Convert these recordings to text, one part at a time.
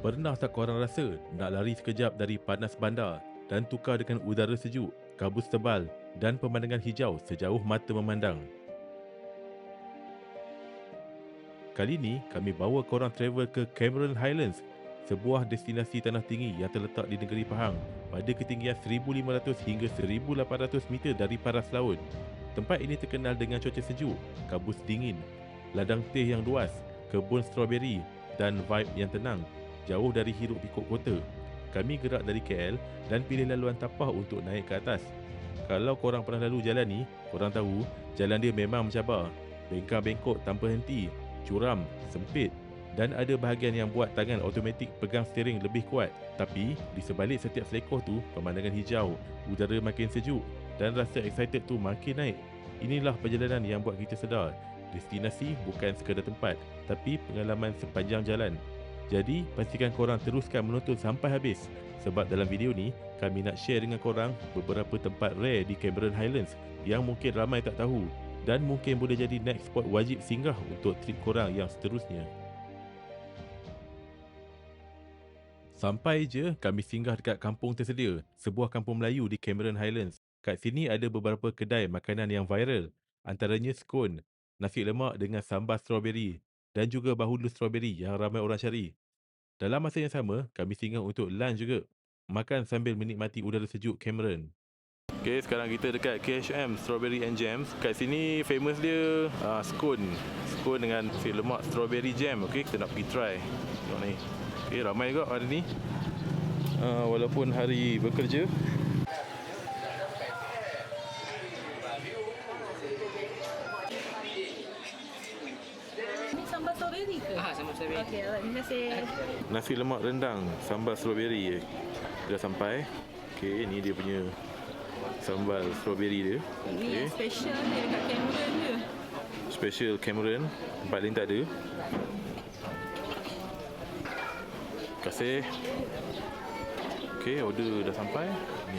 Pernah tak korang rasa nak lari sekejap dari panas bandar dan tukar dengan udara sejuk, kabut tebal dan pemandangan hijau sejauh mata memandang? Kali ni kami bawa korang travel ke Cameron Highlands, sebuah destinasi tanah tinggi yang terletak di negeri Pahang pada ketinggian 1,500 hingga 1,800 meter dari paras laut. Tempat ini terkenal dengan cuaca sejuk, kabut dingin, ladang teh yang luas, kebun stroberi dan vibe yang tenang, jauh dari hiruk pikuk kota. Kami gerak dari KL dan pilih laluan tapah untuk naik ke atas. Kalau korang pernah lalu jalan ni, korang tahu jalan dia memang mencabar. Bengkak-bengkok tanpa henti, curam, sempit dan ada bahagian yang buat tangan automatik pegang steering lebih kuat. Tapi di sebalik setiap selekoh tu, pemandangan hijau, udara makin sejuk dan rasa excited tu makin naik. Inilah perjalanan yang buat kita sedar destinasi bukan sekadar tempat, tapi pengalaman sepanjang jalan. Jadi pastikan korang teruskan menonton sampai habis, sebab dalam video ni kami nak share dengan korang beberapa tempat rare di Cameron Highlands yang mungkin ramai tak tahu dan mungkin boleh jadi next spot wajib singgah untuk trip korang yang seterusnya. Sampai je kami singgah dekat kampung tersedia, sebuah kampung Melayu di Cameron Highlands. Kat sini ada beberapa kedai makanan yang viral, antaranya scone, nasi lemak dengan sambal strawberry dan juga bahulu strawberry yang ramai orang cari. Dalam masa yang sama, kami singgah untuk lunch juga, makan sambil menikmati udara sejuk Cameron. Okay, sekarang kita dekat KHM Strawberry and Jams. Kat sini famous dia scone dengan nasi lemak strawberry jam. Okay, kita nak pergi try. Tengok ni. Okay, ramai juga hari ni, walaupun hari bekerja. Ini sambal strawberry ke? Sambal strawberry. Okey, alright, terima kasih. Nasi lemak rendang sambal strawberry dah sampai. Okay, ni dia punya sambal strawberry dia. Ini yang special dia dekat Cameron je. Special Cameron, tempat lain tak ada. Terima kasih. Okay, order dah sampai. Ni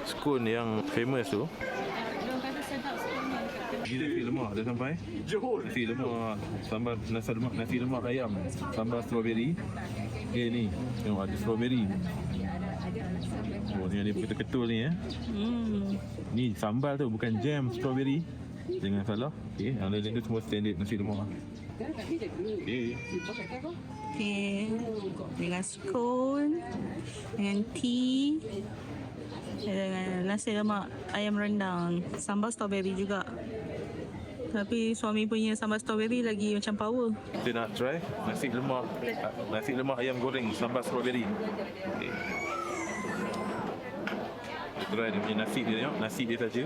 scone yang famous tu. Diorang kata sedap sebenarnya dekat Nasi lemak dah sampai. Nasi lemak sambal, nasi lemak ayam sambal strawberry. Ni tengok ada strawberry. Oh, ni ada ketul-ketul ni . Ni sambal tu, bukan jam strawberry. Jangan salah. Okay, yang lain tu semua standard nasi lemak. Okay. Okey, dengan scone, dengan tea, dengan nasi lemak ayam rendang, sambal strawberry juga. Tapi suami punya sambal strawberry lagi macam power. Kita nak try nasi lemak ayam goreng sambal strawberry. Okay. Kita try dia punya nasi dia, tengok nasi dia saja.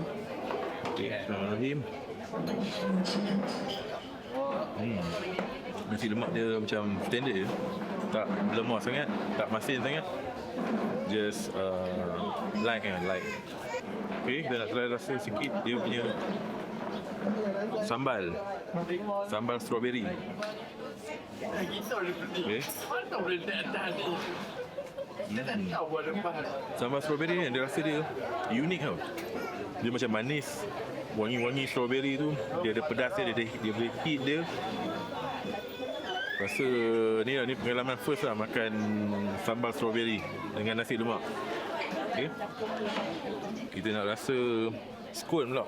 Okay, Bismillahirrahmanirrahim. Nasi lemak dia macam standard je, tak lemah sangat, tak masin sangat, just light. Okay, kita nak try rasa sikit dia punya sambal strawberry. Okay. Sambal strawberry ni dia rasa dia unik tau. Dia macam manis, wangi-wangi strawberry tu. Dia ada pedas dia boleh heat dia. Rasa ni pengalaman first lah makan sambal strawberry dengan nasi lemak. Okay, kita nak rasa scone pula.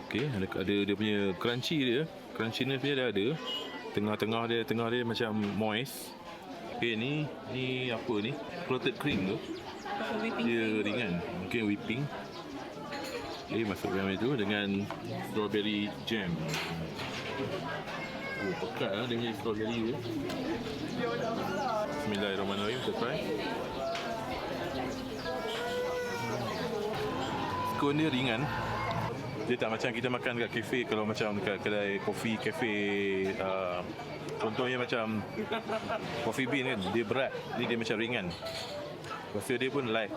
Okay, ada dia punya crunchiness dia dah ada. Tengah dia macam moist. Okay, ni apa ni? Clotted cream tu. Dia ringan, mungkin whipping. Okay, masukkan itu dengan strawberry jam. Oh, pekat lah dia punya strawberry dia. Bismillahirrahmanirrahim, kita try. Scone dia ringan. Dia tak macam kita makan kat kafe. Kalau macam dekat kedai kopi, kafe contohnya macam coffee bean kan, dia berat. Ni dia macam ringan. Rasa dia pun light.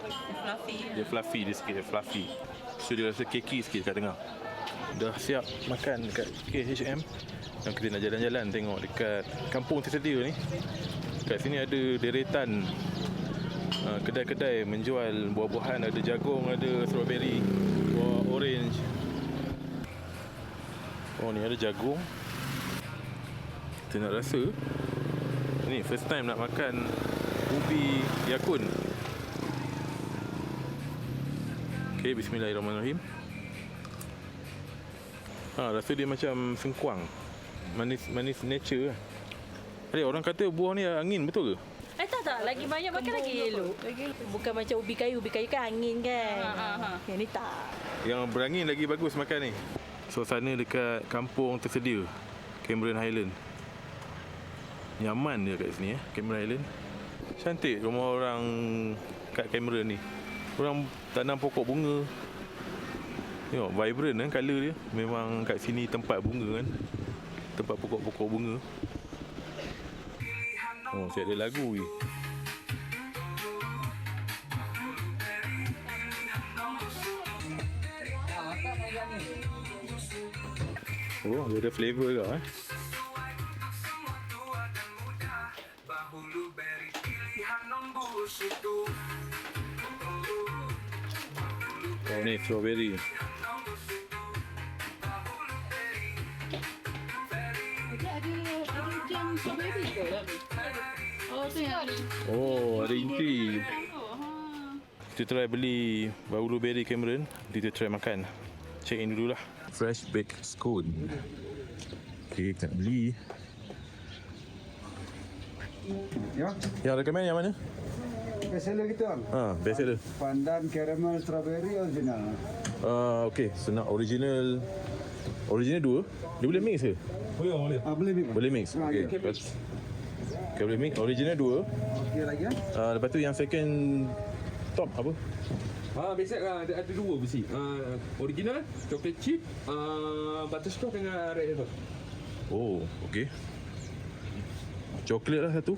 Dia fluffy sikit. So dia rasa cakey sikit kat tengah. Dah siap makan dekat KHM. Dan kita nak jalan-jalan tengok dekat kampung tersedia ni. Kat sini ada deretan kedai-kedai menjual buah-buahan. Ada jagung, ada strawberry, buah orange. Oh, ni ada jagung. Kita nak rasa. Ni first time nak makan ubi yakun. Okay, bismillahirrahmanirrahim. Rasa dia macam sengkuang. Manis nature lah. Adik, orang kata buah ni angin, betul ke? Tak. Lagi banyak makan lagi elok. Bukan macam ubi kayu kan angin kan. Yang ni tak. Yang berangin lagi bagus makan ni. Suasana dekat kampung tersedia, Cameron Highland. Nyaman dia kat sini Cameron Highland. Cantik rumah orang kat Cameron ni. Orang tanam pokok bunga. Tengok vibrant kan colour dia. Memang kat sini tempat bunga kan. Tempat pokok-pokok bunga. Oh, siap ada lagu ni. Oh, dia ada flavour ke Oh, ni strawberry. Oh, ada inti. Kita try beli blueberry Cameron. Kita try makan. Check in dululah. Fresh baked scone. Okay, kita nak beli. Ya, Yang recommend yang mana? bestseller kita. Best seller. Pandan caramel strawberry original. Okay, so nak original. Original 2. Dia boleh mix ke? Boleh mix. Boleh mix. Okay. Okay, boleh mix. Original 2. Okey lagi ya. Lepas tu yang second top apa? Biasa ada dua besi. Original, chocolate chip, butterscotch dengan red velvet. Oh, okay. Coklat lah satu.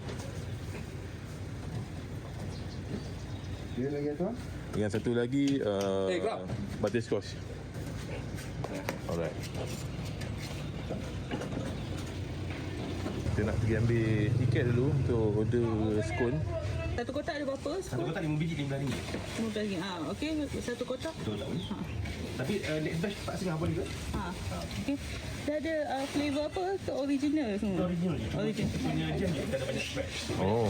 Okey lagi tuan. Dengan satu lagi Gelap. butterscotch. Alright. Kita nak pergi ambil tiket dulu untuk order scone. Satu kotak ada berapa? Satu kotak 5 biji RM15. RM15. Okey, satu kotak. Betul tak boleh? Tapi next batch 4.5 boleh ke? Okey. Dia ada flavor apa? Ke original semua? Original je. Original. Punya jam je kita ada banyak spread. Oh.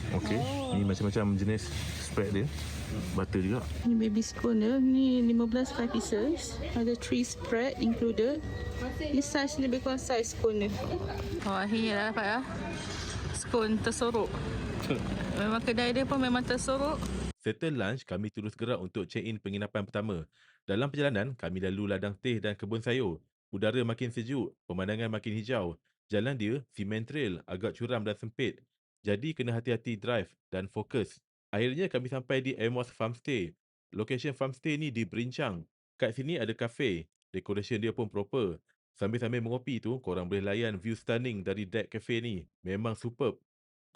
Okay. Ni macam-macam jenis spread dia. Butter juga. Ni baby scone dia. Ni 15 5 pieces. Ada 3 spread included. Ni size ni lebih kurang size scone dia. Oh, akhirnya dah dapat lah. Scone tersorok. Memang kedai dia pun memang tersorok. Setelah lunch, kami terus gerak untuk check-in penginapan pertama. Dalam perjalanan, kami lalu ladang teh dan kebun sayur. Udara makin sejuk, pemandangan makin hijau. Jalan dia, cement trail, agak curam dan sempit. Jadi kena hati-hati drive dan fokus. Akhirnya kami sampai di Amos Farmstay. Lokasi farmstay ni di Berincang. Kat sini ada kafe. Decoration dia pun proper. Sambil-sambil mengopi tu, korang boleh layan view stunning dari deck cafe ni. Memang superb.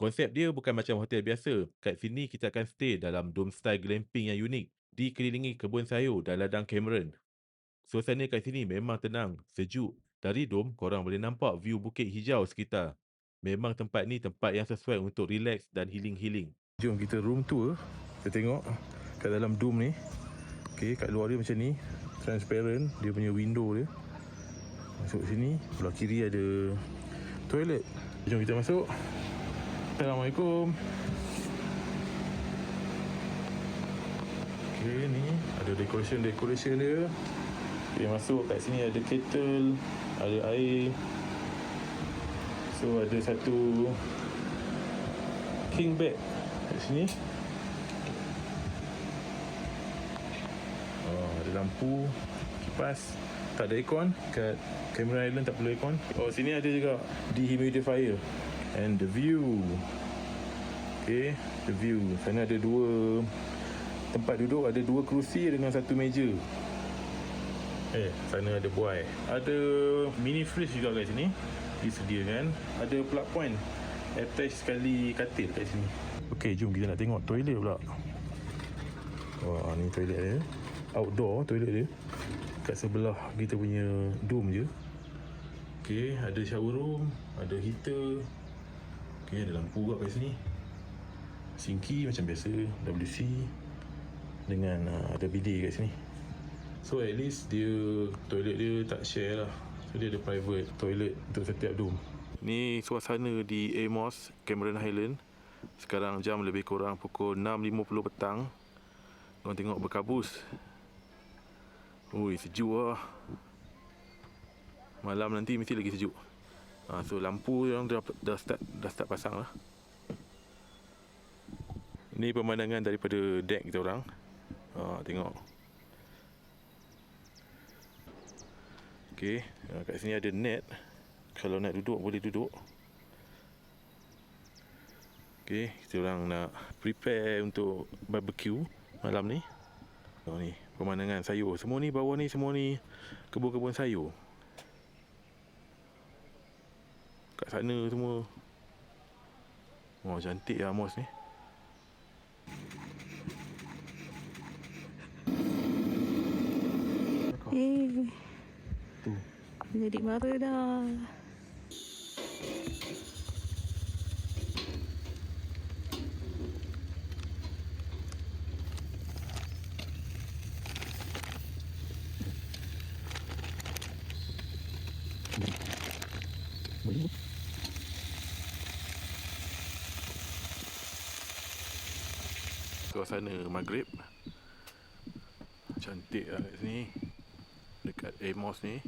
Konsep dia bukan macam hotel biasa. Kat sini kita akan stay dalam dome style glamping yang unik. Dikelilingi kebun sayur dan ladang Cameron. Suasana kat sini memang tenang, sejuk. Dari dome, korang boleh nampak view bukit hijau sekitar. Memang tempat ni tempat yang sesuai untuk relax dan healing-healing. Jom kita room tour. Kita tengok kat dalam dome ni. Okay, kat luar dia macam ni. Transparent, dia punya window dia. Masuk sini, belah kiri ada toilet. Jom kita masuk. Assalamualaikum. Okay, ni ada decoration dia. Okay, masuk kat sini ada kettle, ada air. So ada satu king bed kat sini. Ada lampu, kipas. Tak ada aircon. Kat Cameron Highland tak perlu aircon. Sini ada juga dehumidifier. And the view. Okay, the view. Sana ada 2 tempat duduk, ada 2 kerusi dengan 1 meja. Sana ada buai. Ada mini fridge juga kat sini. Disediakan. Ada plug point. Attach sekali katil kat sini. Okay, jom kita nak tengok toilet pula. Wah, ni toilet dia. Outdoor toilet dia. Kat sebelah kita punya dome je. Okay, ada shower room, ada heater. Okay, ada lampu kat sini. Sinki macam biasa, WC. Dengan ada bidet kat sini. So at least dia toilet dia tak share lah. So dia ada private toilet untuk setiap dome. Ni suasana di Amos, Cameron Highland. Sekarang jam lebih kurang pukul 6.50 petang. Korang tengok berkabus. Ui, sejuk lah. Malam nanti mesti lagi sejuk. So lampu yang dah start pasang lah. Ni pemandangan daripada deck kita orang. Tengok. Okey, kat sini ada net. Kalau nak duduk boleh duduk. Okey, kita orang nak prepare untuk barbecue malam ni. Ni pemandangan sayur. Semua ni bawah ni semua ni kebun-kebun sayur. Kat sana semua. Cantik lah Amos ni. Tu. Jadi baru dah. Suasana maghrib. Cantik lah kat sini. Dekat Amos ni.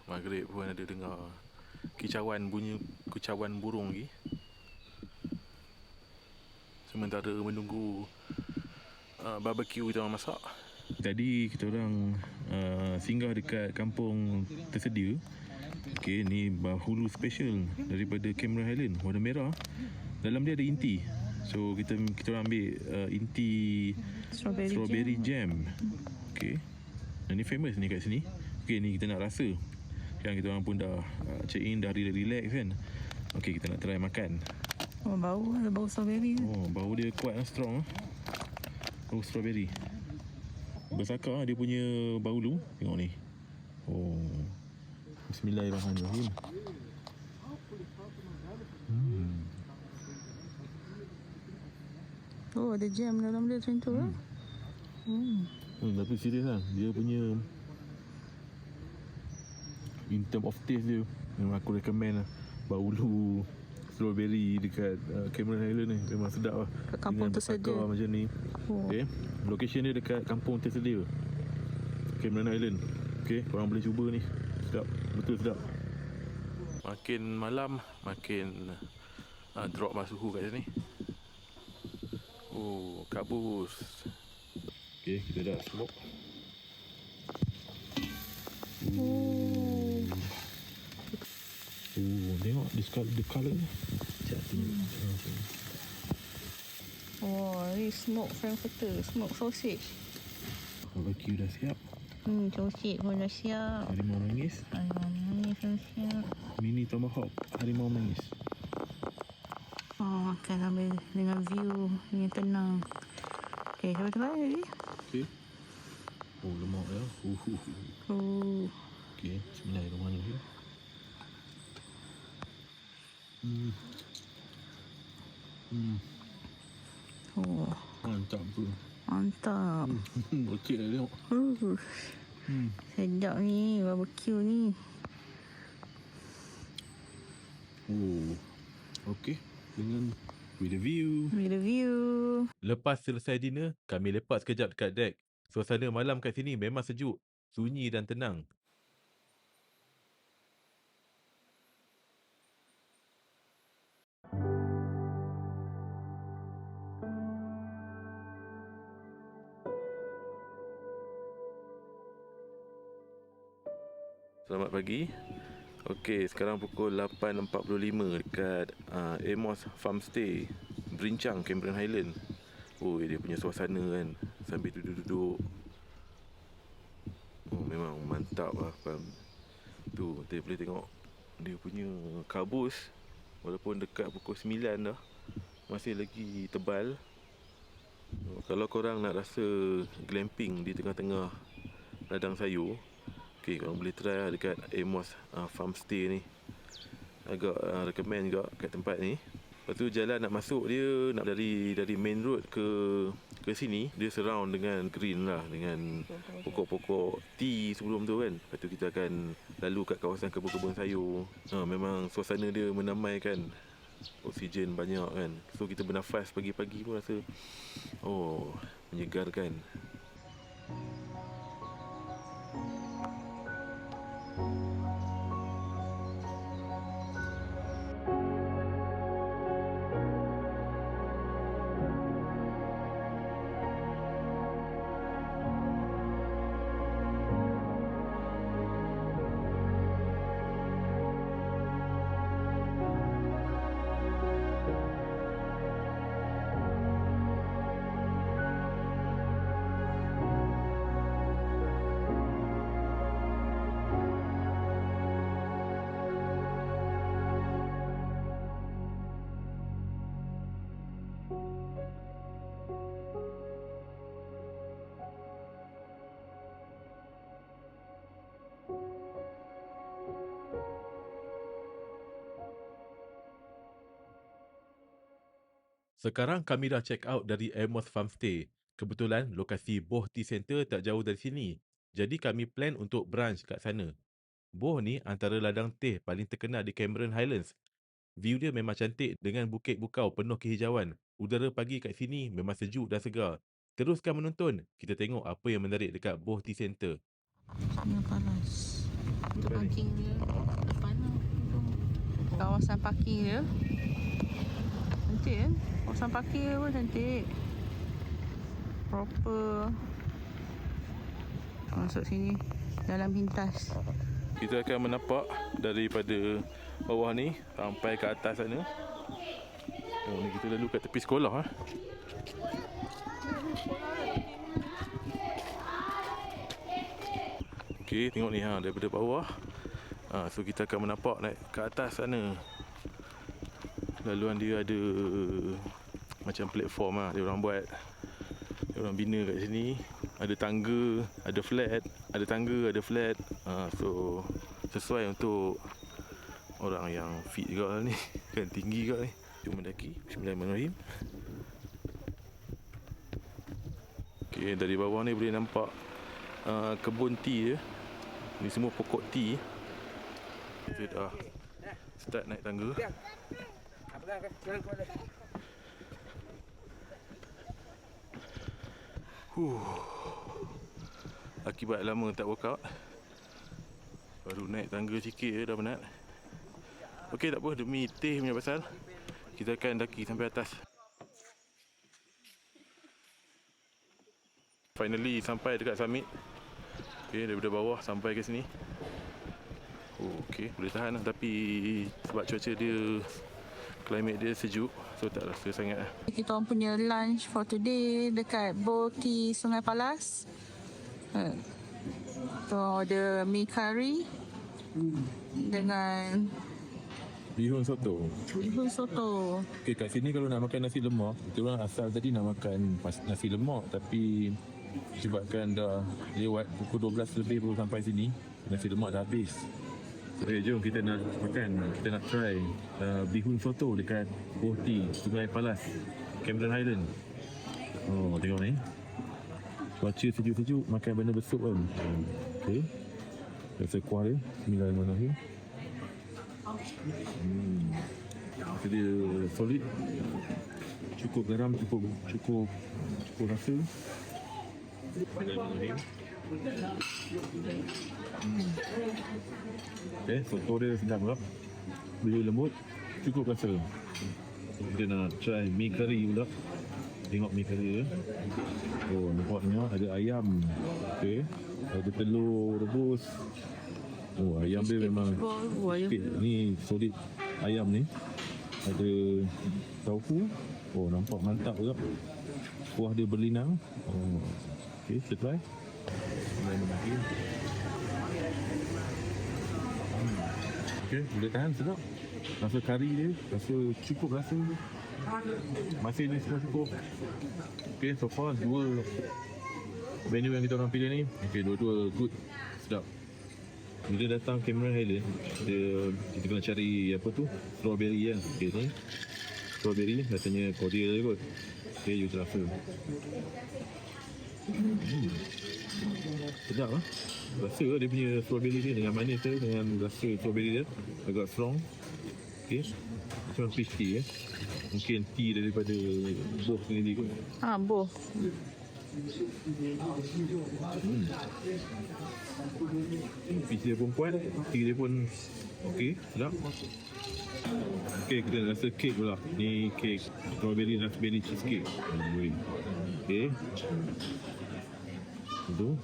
Maghrib pun ada dengar bunyi kicauan burung lagi. Sementara menunggu barbecue kita orang masak. Tadi kita orang singgah dekat kampung tersedia. Okey, ni bahulu special daripada Cameron Highland, warna merah. Dalam dia ada inti. So kita orang ambil inti strawberry jam. Okey. Ini famous ni kat sini. Okey, ni kita nak rasa. Yang kita orang pun dah check in, dah relax kan. Okey, kita nak try makan. Ada bau strawberry. Bau dia kuat dan strong. Bau strawberry. Bersakar dia punya bahulu. Tengok ni. Bismillahirrahmanirrahim. Ada jam dalam dia macam tu lah. Tapi serius lah. Dia punya in term of taste dia, memang aku recommend lah. Bahulu strawberry dekat Cameron Highland ni memang sedap lah. Kat kampung tersedia macam ni. Okay. Location dia dekat kampung tersedia Cameron Highland. Okay, korang boleh cuba ni. Sedap, betul sedap. Makin malam makin drop suhu kat sini. Kabus. Okay, kita dah smoke. Tengok the colour ni. Ni smoke frankfurter, smoke sausage. Barbecue dah siap. Sausage pun dah siap. Harimau manggis. Harimau manggis dah siap. Mini tomahawk harimau manggis. Makan sambil dengan view yang tenang. Okay, cuba lagi. Okay. Lemak ya. Okay, bismillahirrahmanirrahim. Mantap tu. Mantap. Okey dah tengok. Sedap ni barbecue ni. Okey. Dengan with the view. Lepas selesai dinner, kami lepak sekejap dekat deck. Suasana malam kat sini memang sejuk, sunyi dan tenang. Selamat pagi. Okey, sekarang pukul 8.45 dekat Amos Farmstay, Berincang, Cameron Highland. Dia punya suasana kan, sambil duduk-duduk. Memang mantap lah. Tu, kita boleh tengok dia punya kabus. Walaupun dekat pukul 9 dah, masih lagi tebal. Kalau korang nak rasa glamping di tengah-tengah ladang sayur, korang boleh try lah dekat Amos Farmstay ni. Agak recommend juga kat tempat ni. Lepas tu jalan nak masuk dia, nak dari main road ke ke sini, dia surround dengan green lah, dengan pokok-pokok tea sebelum tu kan. Lepas tu kita akan lalu kat kawasan kebun-kebun sayur. Memang suasana dia menamaikan, oksigen banyak kan. So kita bernafas pagi-pagi pun rasa menyegarkan. Sekarang kami dah check out dari Amos Farmstay. Kebetulan lokasi Boh Tea Center tak jauh dari sini. Jadi kami plan untuk brunch kat sana. Boh ni antara ladang teh paling terkenal di Cameron Highlands. View dia memang cantik dengan bukit bukau penuh kehijauan. Udara pagi kat sini memang sejuk dan segar. Teruskan menonton. Kita tengok apa yang menarik dekat Boh Tea Center. Sangat panas. Untuk parking dia depan lah. Kawasan parking dia cantik kan? Kawasan parking dia pun cantik. Proper. Masuk sini dalam pintas. Kita akan menapak daripada bawah ni sampai ke atas sana. Ni kita lalu kat tepi sekolah. Okey, tengok ni daripada bawah. So kita akan menapak naik ke atas sana. Laluan dia ada macam platform dia orang buat. Dia orang bina kat sini. Ada tangga, ada flat, ada tangga, ada flat. So sesuai untuk orang yang fit juga lah ni. Kan tinggi juga ni. Jom mendaki. Bismillahirrahmanirrahim. Okey, dari bawah ni boleh nampak kebun tea dia. Ni semua pokok tea. Kita dah start naik tangga. Akibat lama tak workout, baru naik tangga sikit je dah penat. Okey, tak apa, demi teh punya pasal, kita akan daki sampai atas. Finally sampai dekat summit. Okey, daripada bawah sampai ke sini. Okey, boleh tahan lah. Tapi sebab cuaca dia, climate dia sejuk, so tak rasa sangat lah. Kita orang punya lunch for today dekat Boh Tea Sungai Palas. So order mi curry dengan Bihun soto. bihun soto. Okey, kat sini kalau nak makan nasi lemak, kita orang asal tadi nak makan nasi lemak, tapi sebabkan dah lewat pukul 12 lebih baru sampai sini, nasi lemak dah habis. Okay, jom kita nak makan, kita nak try bihun soto dekat Boh Tea Sungai Palas, Cameron Highland. Tengok ni. Cuaca sejuk-sejuk, makan benda besuk kan. Okey. Rasa kuah dia. Bismillahirrahmanirrahim. Rasa dia solid. Cukup garam, cukup rasa. Bismillahirrahmanirrahim. Okay, soto dia sedap lah. Beli lembut, cukup rasa. Kita nak try mi curry pula. Tengok mi curry dia. Nampaknya ada ayam. Okay. Ada telur rebus. Ayam dia memang sikit. Ni solid ayam ni. Ada taufu. Nampak mantap juga. Kuah dia berlinang. Okay, kita try. Okay, boleh tahan, sedap. Rasa kari dia, rasa cukup rasa. Masih ni semua cukup. Okay, so far dua menu yang kita orang pilih ni, okay, dua-dua good, sedap. Bila datang Cameron Highland, kita kena cari apa tu, strawberry lah. Okay, ni strawberry rasanya cordial je kot. Okay, you rasa. Sedap lah. Rasa dia punya strawberry dia dengan manis dia, dengan rasa strawberry dia agak strong. Okay. Macam peach tea Mungkin tea daripada boh sendiri kot. Boh. Peach dia pun kuat, tea dia pun okey, sedap. Okay, kita rasa kek pula. Ni kek strawberry raspberry cheesecake. Okay. Itu.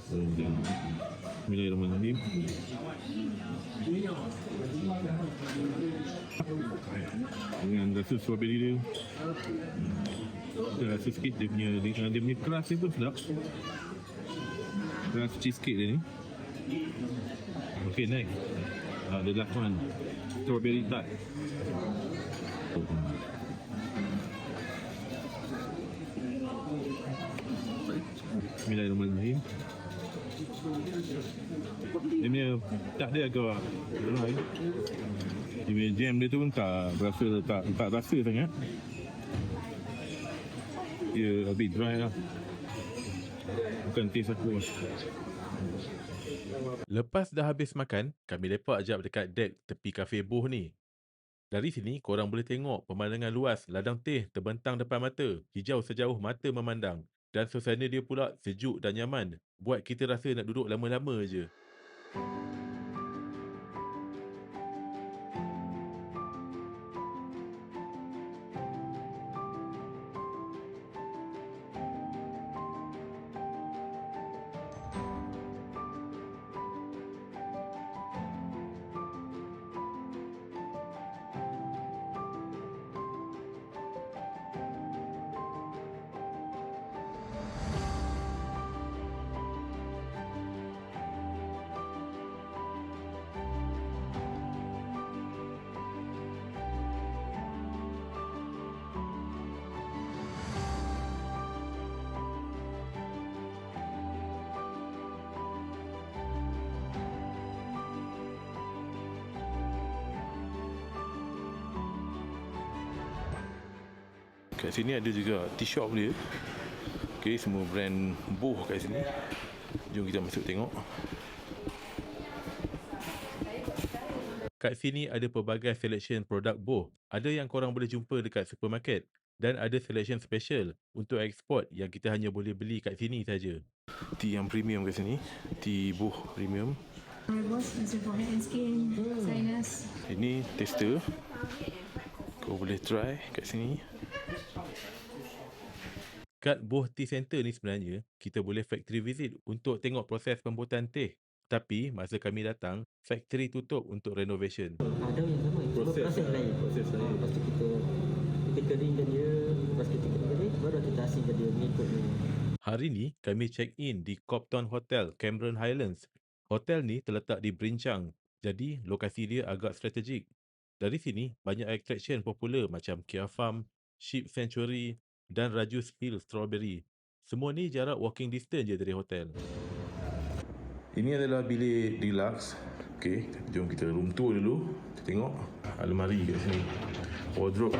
Bismillahirrahmanirrahim. Dengan rasa strawberry dia. Kita rasa sikit dia punya keras dia pun sedap. Keras cheesecake dia ni. Okay, next. The last one. Strawberry tart. Bismillahirrahmanirrahim. Dia punya tart dia agak dry. Dia punya jam dia tu pun tak rasa sangat. Dia a bit dry lah. Bukan taste aku. Lepas dah habis makan, kami lepak jap dekat dek tepi kafe Boh ni. Dari sini, korang boleh tengok pemandangan luas ladang teh terbentang depan mata, hijau sejauh mata memandang. Dan suasana dia pula sejuk dan nyaman, buat kita rasa nak duduk lama-lama je. Kat sini ada juga tea shop dia. Okay, semua brand Boh kat sini. Jom kita masuk tengok. Kat sini ada pelbagai selection produk Boh. Ada yang korang boleh jumpa dekat supermarket. Dan ada selection special untuk eksport yang kita hanya boleh beli kat sini saja. Tea yang premium kat sini. Tea Boh premium. Bos, nasi for head and skin, sinus. Ini tester. Kau boleh try kat sini. Kat Boh Tea Center ni sebenarnya, kita boleh factory visit untuk tengok proses pembuatan teh. Tapi, masa kami datang, factory tutup untuk renovation. Ada yang sama, proses lain. Lepas tu kita keringkan dia, lepas kita kering, baru kita asinkan dia mengikutnya. Hari ni, kami check in di Copthorne Hotel, Cameron Highlands. Hotel ni terletak di Brinchang, jadi lokasi dia agak strategik. Dari sini, banyak attraction popular macam Kia Farm, Sheep Sanctuary dan Rajus Hill Strawberry. Semua ni jarak walking distance je dari hotel. Ini adalah bilik deluxe. Okey, jom kita room tour dulu. Kita tengok almari kat sini. Wardrobe.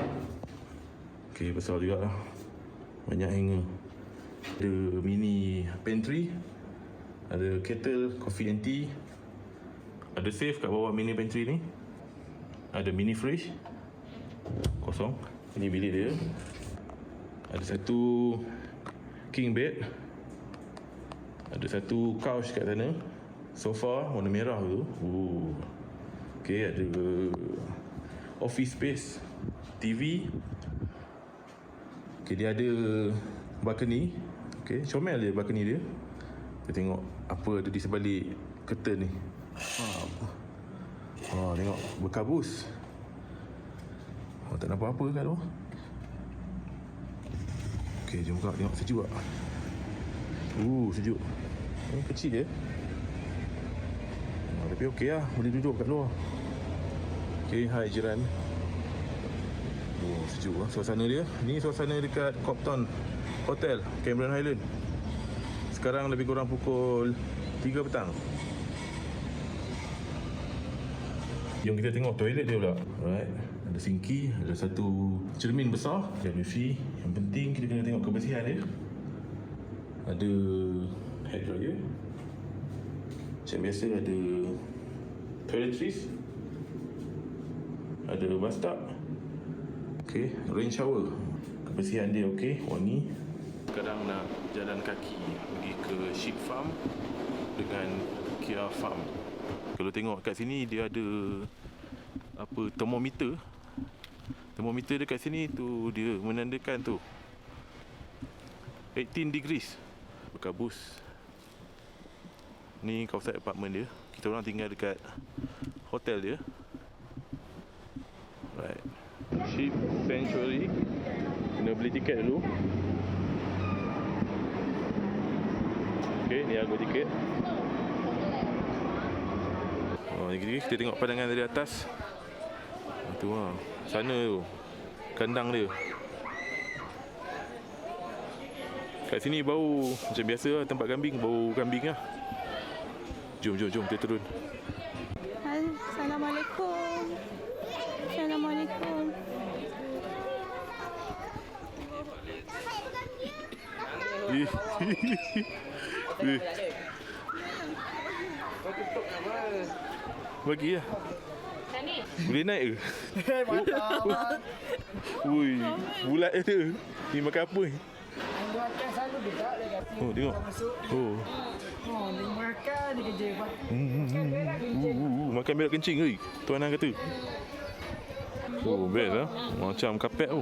Okey, besar juga lah. Banyak hanger. Ada mini pantry. Ada kettle, coffee and tea. Ada safe kat bawah mini pantry ni. Ada mini fridge. Kosong. Ini bilik dia. Ada satu king bed. Ada satu couch kat sana. Sofa warna merah tu. Okey, ada office space, TV. Okey, dia ada balcony. Okey, comel dia balcony dia. Kita tengok apa ada di sebalik curtain ni. Tengok berkabus. Tak nampak apa kat luar. Okey, jom kak tengok sejuk tak? Sejuk. Ini kecil je. Tapi okey lah, boleh duduk kat luar. Okey, hai jiran. Sejuk lah suasana dia. Ni suasana dekat Copthorne Hotel, Cameron Highland. Sekarang lebih kurang pukul 3 petang. Jom kita tengok toilet dia pula. Alright. Ada sinki, ada satu cermin besar. WC. Yang penting kita kena tengok kebersihan dia. Ada hair dryer. Macam biasa ada toiletries. Ada bathtub. Okay, rain shower. Kebersihan dia okey, wangi. Sekarang nak jalan kaki pergi ke sheep farm dengan Kia Farm. Kalau tengok kat sini dia ada apa, termometer. Termometer dekat sini tu dia menandakan tu 18 degrees. Berkabus. Ni kawasan apartmen dia. Kita orang tinggal dekat hotel dia. Right. Sheep Sanctuary. Kena beli tiket dulu. Okay, ni harga tiket. Oh, ni kita tengok pandangan dari atas. Tu lah. Sana tu. Kandang dia. Kat sini bau macam biasa lah, tempat kambing, bau kambing lah. Jom kita turun. Assalamualaikum. Assalamualaikum. Bagi lah. Boleh naik ke? Ui, bulat je. Ni makan apa ni? Oh, tengok. Oh. Makan dia kerja. Makan berak kencing ke? Tuan Ang kata. Oh, best lah. Macam kapet tu.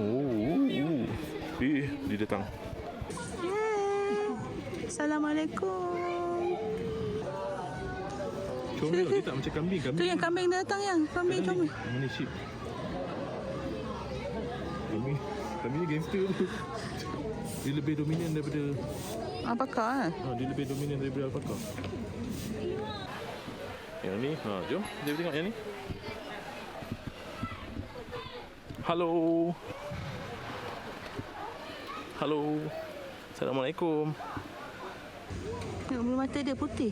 Dia datang. Assalamualaikum. Comel, dia tak macam kambing. Tu yang kambing dia datang yang. Kambing comel. Mana sheep? Kambing ni gangster tu. Dia lebih dominan daripada Apakah? dia lebih dominan daripada alpaka. Yang ni, jom kita tengok yang ni. Halo. Assalamualaikum. Tengok bulu mata dia putih.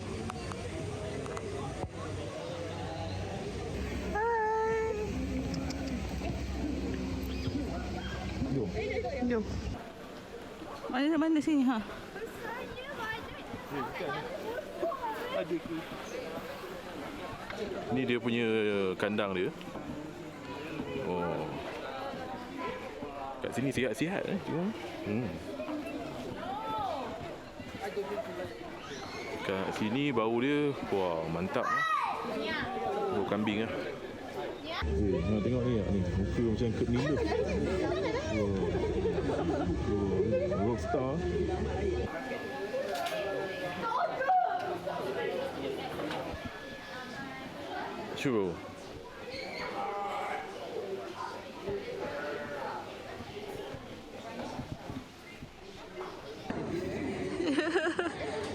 Jom. Mana sini ha? Ni dia punya kandang dia. Oh. Kat sini sihat-sihat cuma. Kat sini bau dia wah mantap. Bau kambing ah. Nak tengok ni, muka macam Kurt Miller. Rockstar. Cuba.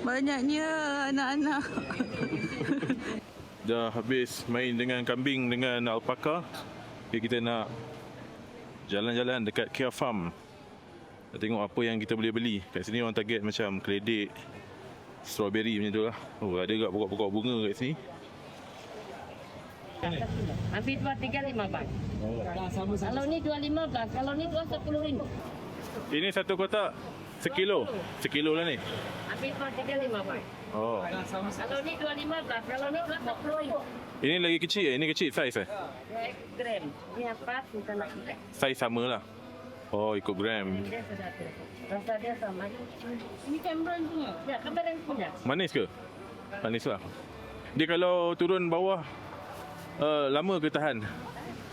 Banyaknya anak-anak. Dah habis main dengan kambing dengan alpaka. Okay, kita nak jalan-jalan dekat Kia Farm. Nak tengok apa yang kita boleh beli. Kat sini orang target macam keledek, strawberry macam tu lah. Oh, ada kat pokok-pokok bunga kat sini. Ambil 235 bang. Kalau ni 215, kalau ni 210 Ini satu kotak sekilo. Sekilo lah ni. Ambil 235 bang. Oh. Kalau ni 215, kalau ni 210 Ini lagi kecil Ini kecil saiz gram. Ni apa? Kita nak ikat. Saiz sama lah. Oh, ikut gram. Dia sudah ada. Rasa dia sama. Ini Cameron punya. Ya, Cameron punya. Manis ke? Manis lah. Dia kalau turun bawah lama ke tahan?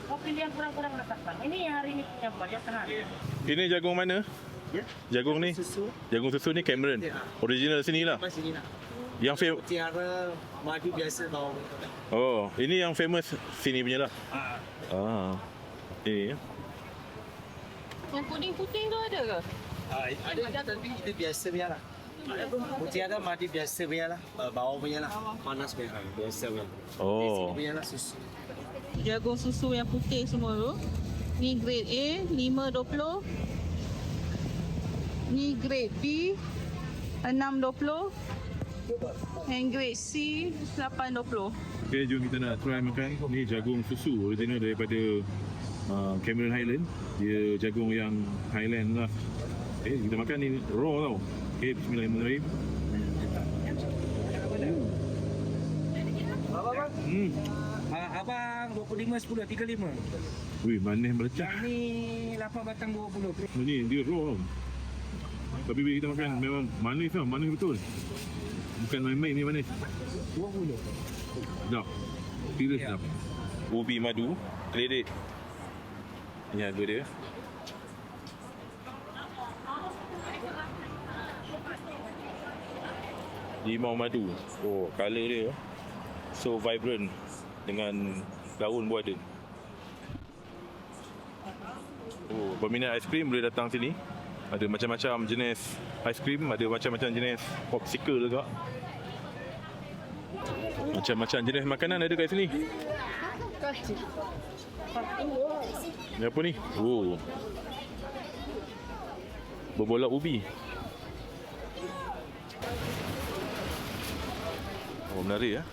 Kau pilih yang kurang-kurang masak bang. Ini yang hari ni punya bang. Dia tahan. Ini jagung mana? Ya. Jagung ni? Susu. Jagung susu ni Cameron. Ya. Original sini lah. Sini nak. Yang Tiara madu biasa bawang. Oh, ini yang famous sini punya lah. Ini. Yang kuning putih tu ada ke? Ada tapi itu biasa punya lah. Tiara madu biasa punya lah. Bawang punya lah. Panas punya lah. Biasa punya. Oh. Punya lah susu. Jagung susu yang putih semua tu. Ni grade A 5.20. Ni grade B 6.20. And grade C, 8.20. Okay, jom kita nak try makan. Ni jagung susu original daripada Cameron Highland. Dia jagung yang Highland lah. Okay, kita makan ni raw tau. Okay, bismillahirrahmanirrahim. Abang 25 10 35. Wih, manis melecah. Ni 8 batang 20. Ni dia raw tau. Tapi bila kita makan memang manis tau, manis betul. Bukan main-main ni manis. 20. Sedap. Serius sedap. Ubi madu, keledek. Ni harga dia. Limau madu. Oh, colour dia so vibrant dengan daun buah dia. Oh, peminat aiskrim boleh datang sini. Ada macam-macam jenis aiskrim, ada macam-macam jenis popsicle juga. Macam-macam jenis makanan ada kat sini. Ni apa ni? Oh. Berbolak ubi. Oh, menarik ya.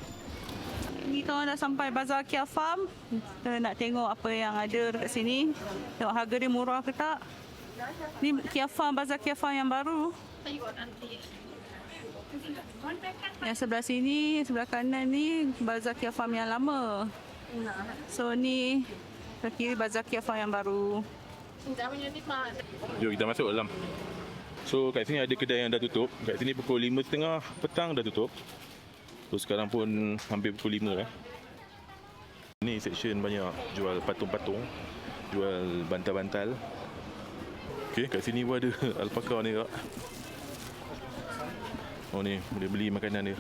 Kita orang dah sampai Bazar Kia Farm. Kita nak tengok apa yang ada dekat sini. Tengok harga dia murah ke tak. Ni Kia Farm, Bazar Kia Farm yang baru. Yang sebelah sini, sebelah kanan ni Bazar Kia Farm yang lama. So ni sebelah kiri Bazar Kia Farm yang baru. Jom kita masuk dalam. So kat sini ada kedai yang dah tutup. Kat sini pukul 5.30 petang dah tutup. So sekarang pun hampir pukul 5 lah. Ni section banyak jual patung-patung, jual bantal-bantal. Okey, kat sini pun ada alpaka ni kak. Oh ni, boleh beli makanan dia.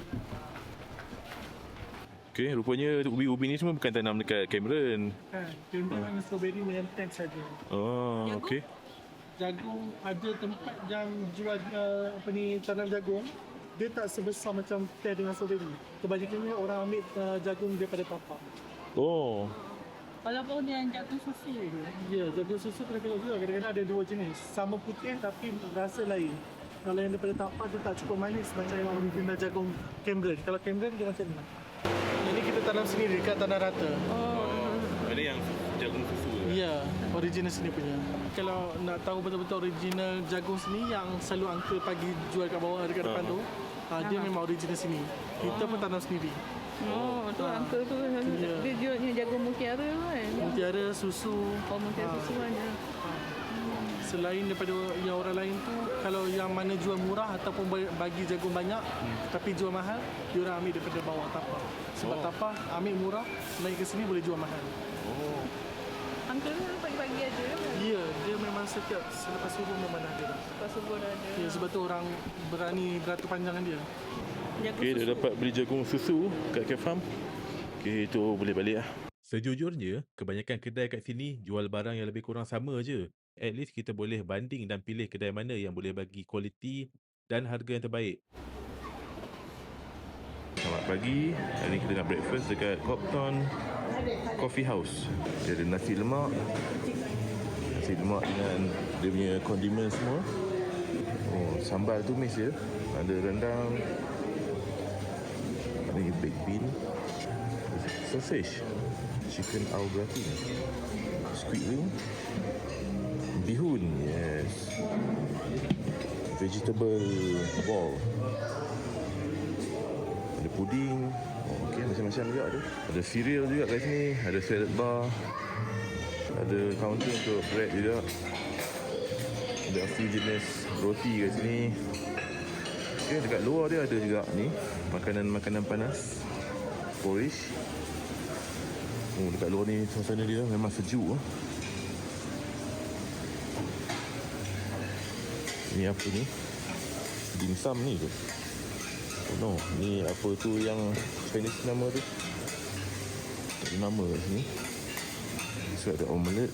Okey, rupanya ubi-ubi ni semua bukan tanam dekat Cameron. Dia memang strawberry dengan tank saja. Oh, okey. Jagung ada tempat yang jual tanam jagung. Dia tak sebesar macam teh dengan strawberry. Kebanyakannya orang ambil jagung daripada tapak. Oh. Walaupun dia jagung susu. Ya, jagung susu kena tengok juga. Kadang-kadang ada dua jenis. Sama putih tapi rasa lain. Kalau yang daripada tapak dia tak cukup manis macam yang original jagung Cameron. Kalau Cameron dia macam ni. Ini kita tanam sendiri dekat tanah rata. Ada yang jagung susu. Ya, original sini punya. Kalau nak tahu betul-betul original jagung sini yang selalu uncle pagi jual kat bawah dekat depan tu, dia memang original sini. Kita pun tanam sendiri. Oh, tu uncle tu dia jualnya jagung mutiara kan. Mutiara, susu. Oh, mutiara susu ada. Selain daripada yang orang lain tu, kalau yang mana jual murah ataupun bagi jagung banyak tapi jual mahal, dia orang ambil daripada bawah tapak. Sebab tapak ambil murah, naik ke sini boleh jual mahal. Oh. Uncle tu pagi-pagi ada kan? Ya, dia memang setiap selepas subuh memang ada. Lepas subuh dah ada. Ya, sebab tu orang berani beratur panjang dengan dia. Okey, dia dapat beli jagung susu kat Kia Farm. Okey, itu boleh balik lah. Sejujurnya, kebanyakan kedai kat sini jual barang yang lebih kurang sama je. At least kita boleh banding dan pilih kedai mana yang boleh bagi kualiti dan harga yang terbaik. Selamat pagi. Hari ni kita nak breakfast dekat Copton Coffee House. Dia ada nasi lemak. Nasi lemak dengan dia punya kondimen semua. Oh, sambal tumis je. Ada rendang. Ada baked bean. Sausage. Chicken au gratin. Squid wing. Bihun, yes. Vegetable ball. Ada puding. Oh, okey, macam-macam juga ada. Ada cereal juga kat sini. Ada salad bar. Ada counter untuk bread juga. Ada a few jenis roti kat sini. Okey, dekat luar dia ada juga ni makanan-makanan panas. Porridge. Oh, dekat luar ni suasana dia memang sejuk. Ni apa ni? Dimsum ni tu. Oh no, ni apa tu yang Chinese nama tu? Tak ada nama kat sini. So ada omelette.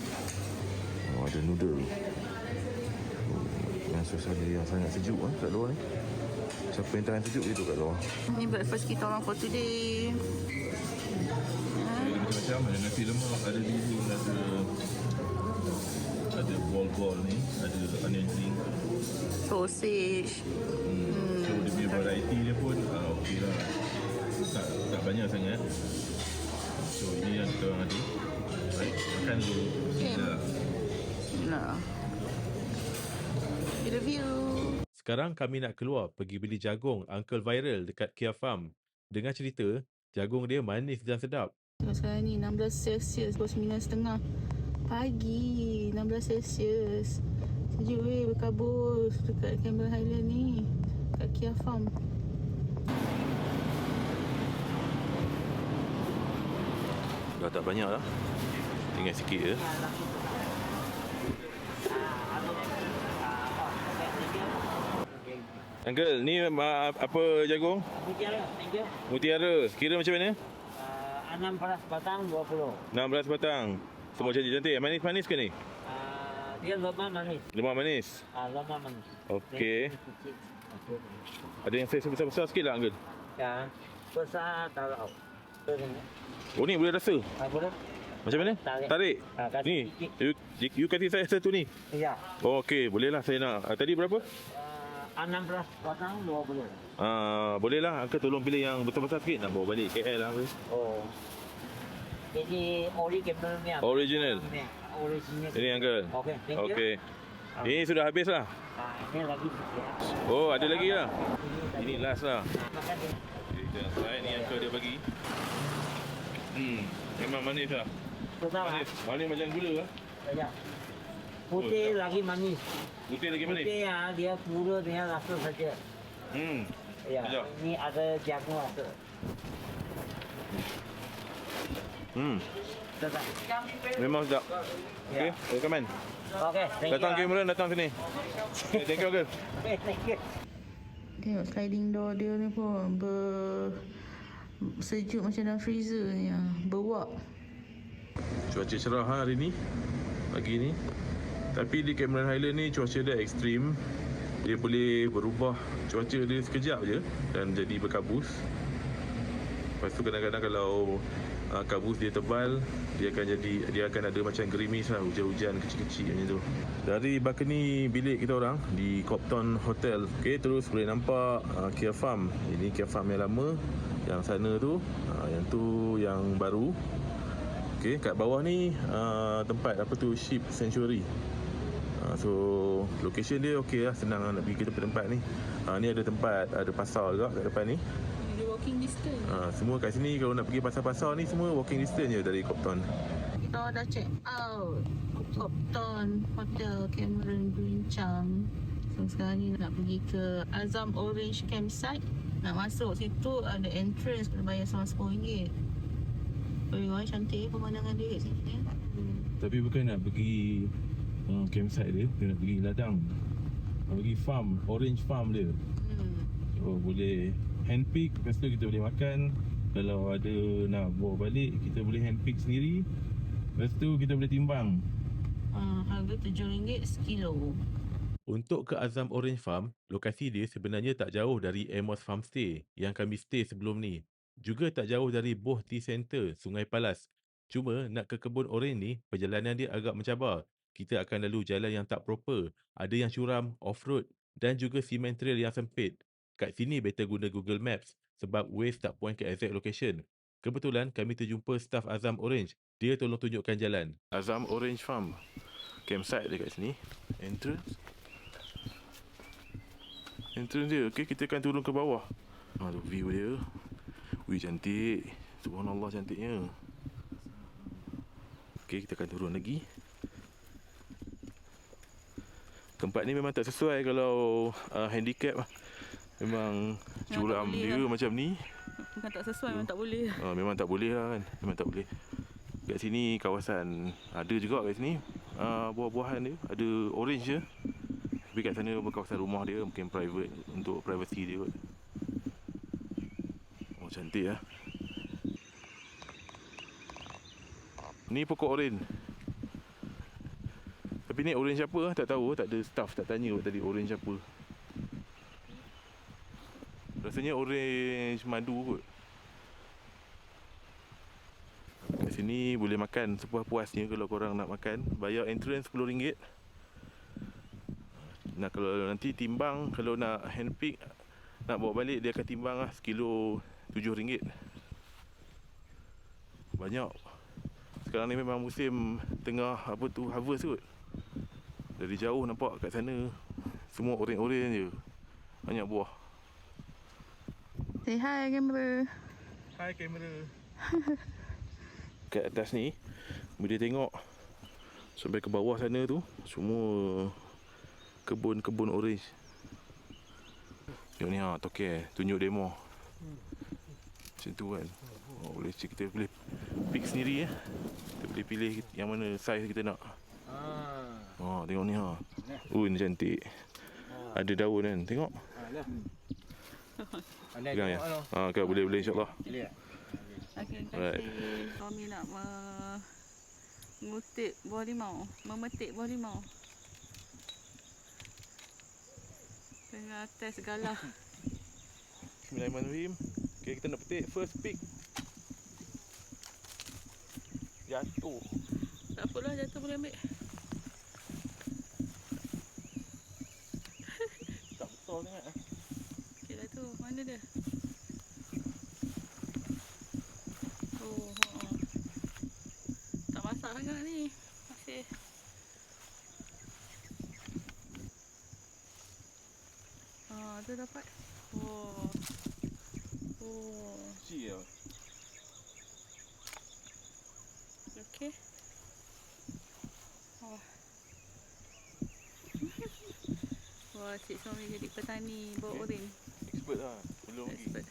Oh, ada noodle. Oh, dengan suasana yang sangat sejuk kat luar ni. Siapa yang tahan sejuk dia tu kat luar. Ni breakfast kita orang for today. Ada macam-macam, ada nasi lemak, ada bihun, ada ball-ball ni, ada onion ring. Sausage. So dia punya dia variety dia pun okey lah. Tak banyak sangat. So ini yang kita orang ada. Baik, makan dulu. Bismillah. Nah. Review. Sekarang kami nak keluar pergi beli jagung Uncle Viral dekat Kia Farm. Dengar cerita, jagung dia manis dan sedap. Sekarang ni 16 Celsius, 9.5 pagi. 16 Celsius. Sejuk weh, berkabus dekat Cameron Highland ni. Dekat Kia Farm. Dah tak banyak lah. Tinggal sikit je. Uncle, ni apa jagung? Mutiara, thank you. Mutiara. Kira macam mana? 16 batang 20. 16 batang. Semua cantik-cantik. Manis-manis ke ni? Dia lemah manis. Lemak manis. Lemah manis. Okey. Ada yang saiz besar-besar sikit lah, Uncle? Ya, besar taruh. Oh, ni boleh rasa? Boleh. Macam mana? Tarik. Kasih Ni, you kasih saya satu ni. Ya. Oh, okey. Boleh lah saya nak. Tadi berapa? 16 batang 20. Boleh lah. Uncle tolong pilih yang besar-besar sikit. Nak bawa balik KL lah. Oh. Ini original ni. Original. Original. Ini Uncle. Okey, thank you. Okey. Ini sudah habis lah. Ini lagi sikit. Oh, ada lagi lah. Ini last lah. Makan dia. Okay, kita try ni Uncle dia bagi. Memang manis lah. Betul lah. Manis macam gula lah. Ya. Putih lagi manis. Putih lagi manis. Putih ya, dia pura dengan rasa saja. Ya. Sedap. Ini ada jagung rasa. Sedap. Memang sedap. Okey, recommend. Okey, thank you. Datang Cameron, datang sini. Okay, thank you, Uncle. Okay, thank you. Tengok sliding door dia ni pun sejuk macam dalam freezer ni. Berwak. Cuaca cerah hari ni. Pagi ni. Tapi di Cameron Highland ni cuaca dia ekstrim. Dia boleh berubah cuaca dia sekejap je dan jadi berkabus. Lepas tu kadang-kadang kalau kabus dia tebal, dia akan ada macam gerimis lah, hujan-hujan kecil-kecil macam tu. Dari balkoni bilik kita orang di Copthorne Hotel, okey, terus boleh nampak Kia Farm. Ini Kia Farm yang lama, yang sana tu, yang tu yang baru. Okey, kat bawah ni tempat apa tu, Sheep Sanctuary. So location dia okey lah, senang nak pergi ke tempat ni. Ni ada tempat, ada pasar juga kat depan ni. Walking distance. Semua kat sini kalau nak pergi pasar-pasar ni semua walking distance je dari Copthorne. Kita dah check out Copthorne Hotel Cameron Bincang. So sekarang ni nak pergi ke Azam Orange Campsite. Nak masuk situ ada entrance, kena bayar sama RM10. Wah, cantik pemandangan dia kat sini. Tapi bukan nak pergi campsite dia, kita nak pergi ladang. Nak pergi farm, orange farm dia. So boleh handpick, lepas tu kita boleh makan. Kalau ada nak bawa balik, kita boleh handpick sendiri. Lepas tu kita boleh timbang. Harga RM7 sekilo. Untuk ke Azam Orange Farm, lokasi dia sebenarnya tak jauh dari Amos Farmstay yang kami stay sebelum ni. Juga tak jauh dari Boh Tea Center, Sungai Palas. Cuma nak ke kebun orange ni, perjalanan dia agak mencabar. Kita akan lalu jalan yang tak proper, ada yang curam, off-road dan juga cement trail yang sempit. Kat sini better guna Google Maps sebab Waze tak point ke exact location. Kebetulan kami terjumpa staff Azam Orange. Dia tolong tunjukkan jalan. Azam Orange Farm. Campsite dia kat sini. Entrance dia. Okey, kita akan turun ke bawah. Tu view dia. Wih, cantik. Subhanallah cantiknya. Okey, kita akan turun lagi. Tempat ni memang tak sesuai kalau handicap. Memang curam dia lah macam ni. Bukan tak sesuai, memang tak boleh. Memang tak boleh lah kan. Memang tak boleh. Kat sini kawasan ada juga kat sini buah-buahan dia. Ada orange je. Tapi kat sana kawasan rumah dia, mungkin private, untuk privacy dia kot. Oh, cantik lah. Ni pokok orange. Tapi ni orange apa lah, tak tahu. Tak ada staff, tak tanya kot tadi orange apa. Rasanya orange madu kot. Kat sini boleh makan sepuas-puasnya kalau korang nak makan. Bayar entrance RM10. Nah, kalau nanti timbang, kalau nak handpick Nak bawa balik dia akan timbang lah sekilo RM7. Banyak. Sekarang ni memang musim tengah harvest kot. Dari jauh nampak kat sana semua oren-oren je. Banyak buah. Say hi kamera. Hai kamera. Kat atas ni boleh tengok sampai ke bawah sana tu semua kebun-kebun orange. Tengok ni Tokek tunjuk demo. Macam tu kan. Boleh kita boleh pick sendiri Kita boleh pilih yang mana saiz kita nak. Tengok ni ni cantik. Ada daun kan. Tengok. Pegang ya. Boleh insya-Allah. Okey, Alright. Kami nak mengutip buah limau, memetik buah limau. Tengah test galah. Bismillahirrahmanirrahim. Okay, kita nak petik first pick. Jatuh. Tak apalah, jatuh boleh ambil. Tak betul sangat. Okey dah tu, mana dia? Tak masak sangat ni. Masih. Tu dapat. Sial. Okey. Wah, Cik Somi jadi petani bawang oren. Expert lah. Belum lagi. Expert.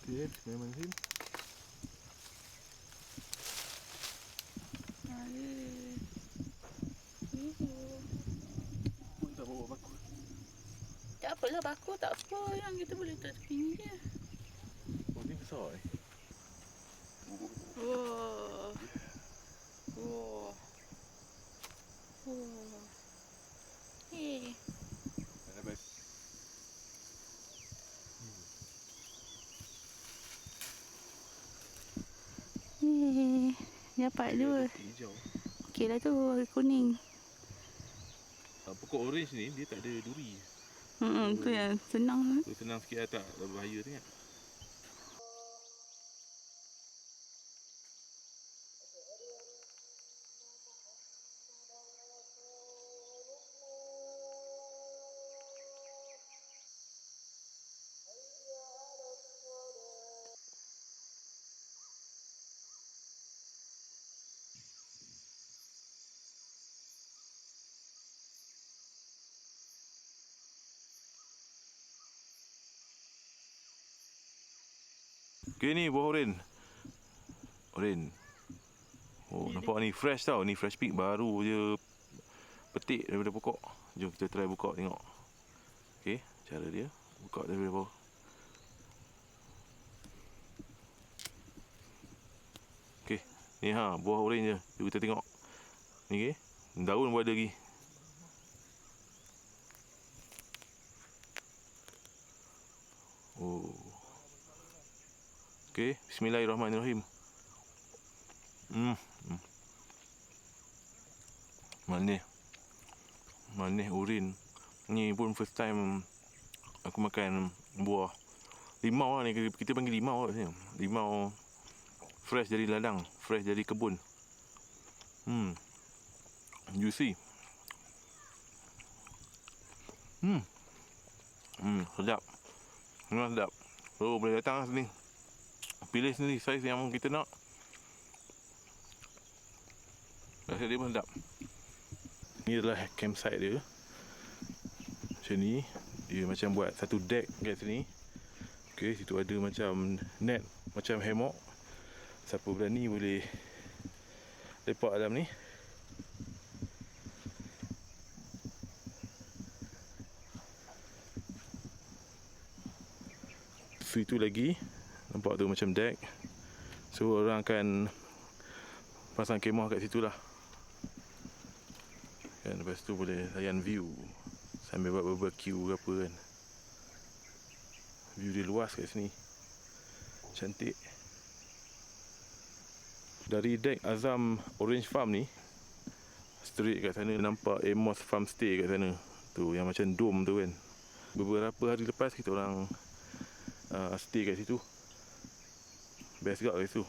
Okay, bismillahirrahmanirrahim. Tak bawa baku. Tak apalah, baku tak apa. Yang kita boleh letak tepi ni je. Ni besar ni. Wah. Hei. Dapat dua. Hijau. Okey lah tu, warna kuning. Pokok orange ni dia tak ada duri. Tu yang senang. Tu senang sikit lah, tak bahaya sangat. Okay, ni buah oren. Nampak ni fresh tau. Ni fresh pick, baru je petik daripada pokok. Jom kita try buka tengok. Okay, cara dia buka daripada bawah. Okay, ni buah oren je. Jom kita tengok. Ni okay. Daun pun ada lagi. Okay, bismillahirrahmanirrahim. Manis urin. Ni pun first time aku makan buah limau lah ni. Kita panggil limau lah. Limau fresh dari ladang, fresh dari kebun. Juicy. Sedap. Memang sedap. So boleh datang lah sini. Pilih sendiri saiz yang kita nak. Rasa dia pun sedap. Ni adalah campsite dia. Macam ni. Dia macam buat satu deck kat sini. Okay, situ ada macam net, macam hammock. Siapa berani boleh lepak dalam ni. Situ lagi nampak tu macam deck. So orang akan pasang kemah kat situ lah. Kan, lepas tu boleh layan view sambil buat barbecue ke apa kan. View dia luas kat sini. Cantik. Dari deck Azam Orange Farm ni, straight kat sana nampak Amos Farm Stay kat sana. Tu yang macam dome tu kan. Beberapa hari lepas kita orang stay kat situ. Best juga kat situ.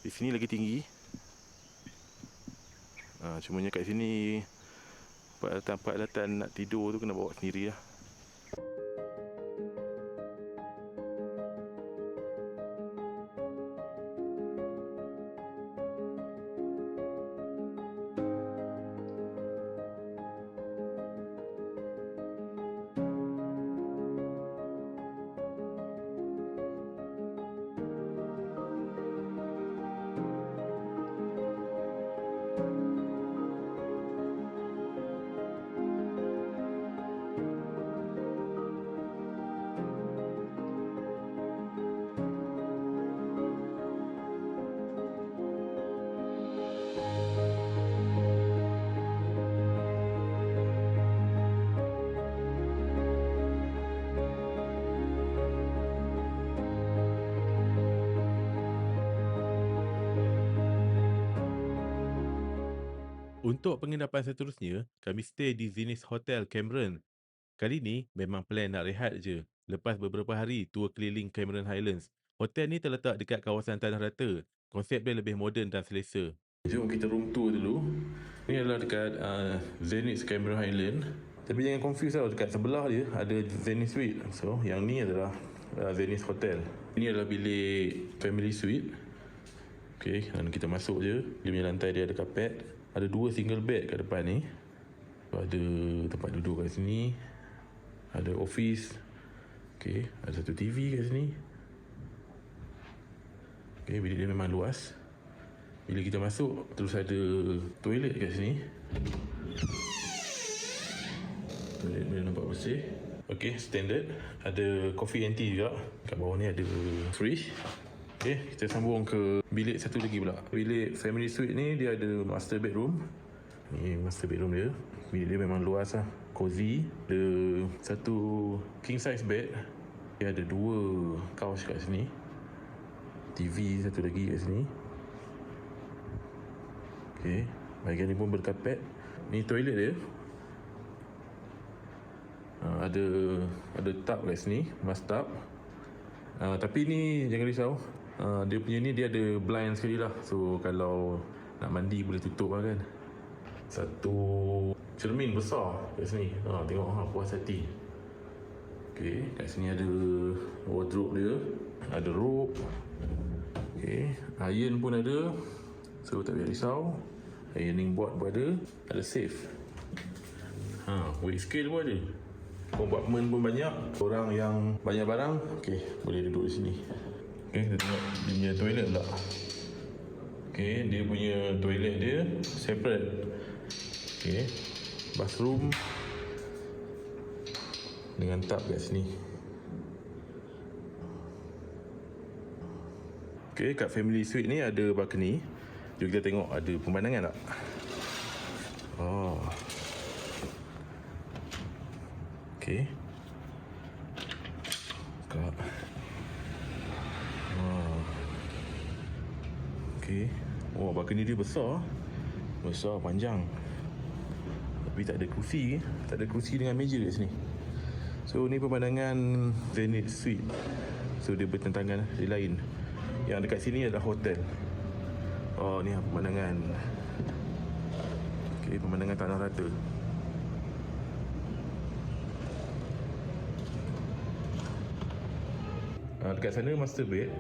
Di sini lagi tinggi. Cumanya kat sini peralatan nak tidur tu kena bawa sendiri lah. Untuk penginapan seterusnya, kami stay di Zenith Hotel Cameron. Kali ni memang plan nak rehat je. Lepas beberapa hari tour keliling Cameron Highlands. Hotel ni terletak dekat kawasan Tanah Rata. Konsep dia lebih moden dan selesa. Jom kita room tour dulu. Ni adalah dekat Zenith Cameron Highlands. Tapi jangan confuse tau, dekat sebelah dia ada Zenith Suite. So, yang ni adalah Zenith Hotel. Ini adalah bilik family suite. Okay, dan kita masuk je. Dia punya lantai dia ada kapet. Ada 2 single bed kat depan ni. Ada tempat duduk kat sini. Ada office. Okay, ada satu TV kat sini. Okay, bilik dia memang luas. Bila kita masuk, terus ada toilet kat sini. Toilet dia nampak bersih. Okay, standard. Ada coffee and tea juga. Kat bawah ni ada fridge. Okay, kita sambung ke bilik satu lagi pula. Bilik family suite ni dia ada master bedroom. Ni master bedroom dia. Bilik dia memang luas lah, cozy. Ada satu king size bed. Dia ada 2 couch kat sini. TV satu lagi kat sini. Okay, bahagian ni pun berkapet. Ni toilet dia. Ada tub kat sini, bathtub. Tapi ni jangan risau. Dia punya ni dia ada blind sekali lah. So kalau nak mandi boleh tutup lah kan. Satu cermin besar kat sini. Tengok puas hati. Okay, kat sini ada wardrobe dia. Ada robe. Okay, iron pun ada. So tak payah risau. Ironing board pun ada. Ada safe. Weight scale pun ada. Compartment pun banyak. Orang yang banyak barang, okay, boleh duduk di sini. Okay, kita tengok dia punya toilet pula. Okay, dia punya toilet dia separate. Okay, bathroom dengan tub kat sini. Okay, kat family suite ni ada balcony. Jom kita tengok ada pemandangan tak? Okay. Okay. Balcony dia besar. Besar, panjang. Tapi tak ada kerusi. Tak ada kerusi dengan meja kat sini. So ni pemandangan Zenith Suite. So dia bertentangan, dia lain. Yang dekat sini adalah hotel. Ni pemandangan. Okay, pemandangan Tanah Rata. Dekat sana master bed.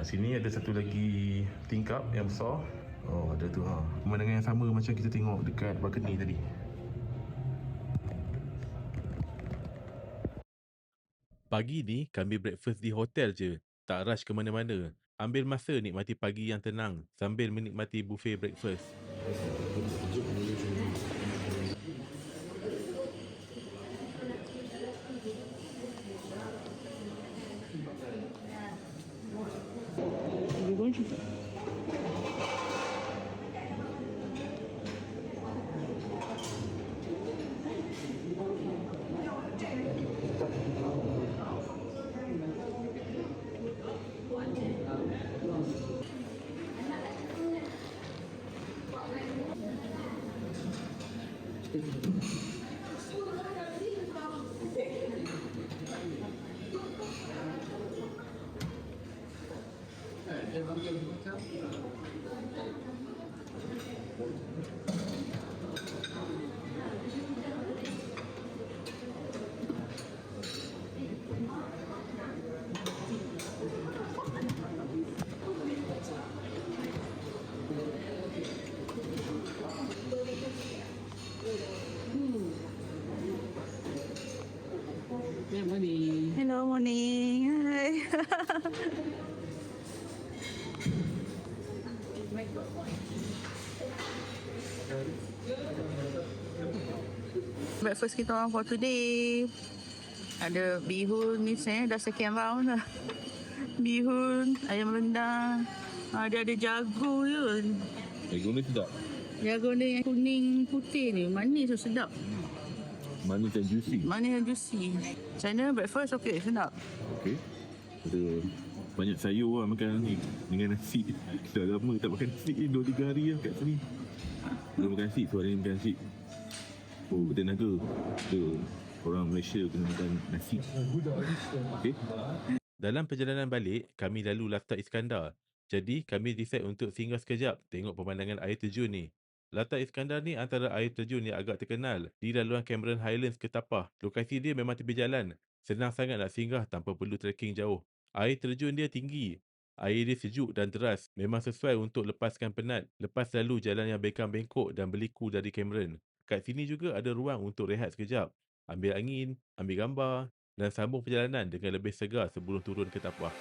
Sini ada satu lagi tingkap yang besar. Ada tu pemandangan yang sama macam kita tengok dekat balcony tadi. Pagi ni kami breakfast di hotel je. Tak rush ke mana-mana. Ambil masa nikmati pagi yang tenang sambil menikmati buffet breakfast. Hello, morning. Hi. Breakfast kita orang for today. Ada bihun ni dah second round dah. Bihun, ayam rendang. Dia ada jagung je. Jagung ni sedap. Jagung dia yang kuning putih ni. Manis tu sedap. Manis dan juicy. Manis dan juicy. Macam mana breakfast okey, sedap. Okey. Ada banyak sayur lah makan ni dengan nasi. Dah lama tak makan nasi, 2-3 hari lah kat sini. Belum makan nasi, tu hari ni makan nasi. Oh, betul lah tu. Tu, orang Malaysia kena makan nasi. Okey. Dalam perjalanan balik, kami lalu Latak Iskandar. Jadi, kami decide untuk singgah sekejap tengok pemandangan air terjun ni. Latak Iskandar ni antara air terjun yang agak terkenal di laluan Cameron Highlands ke Tapah. Lokasi dia memang tepi jalan. Senang sangat nak singgah tanpa perlu trekking jauh. Air terjun dia tinggi. Air dia sejuk dan deras. Memang sesuai untuk lepaskan penat lepas lalu jalan yang bengkang-bengkok dan berliku dari Cameron. Kat sini juga ada ruang untuk rehat sekejap. Ambil angin, ambil gambar dan sambung perjalanan dengan lebih segar sebelum turun ke Tapah.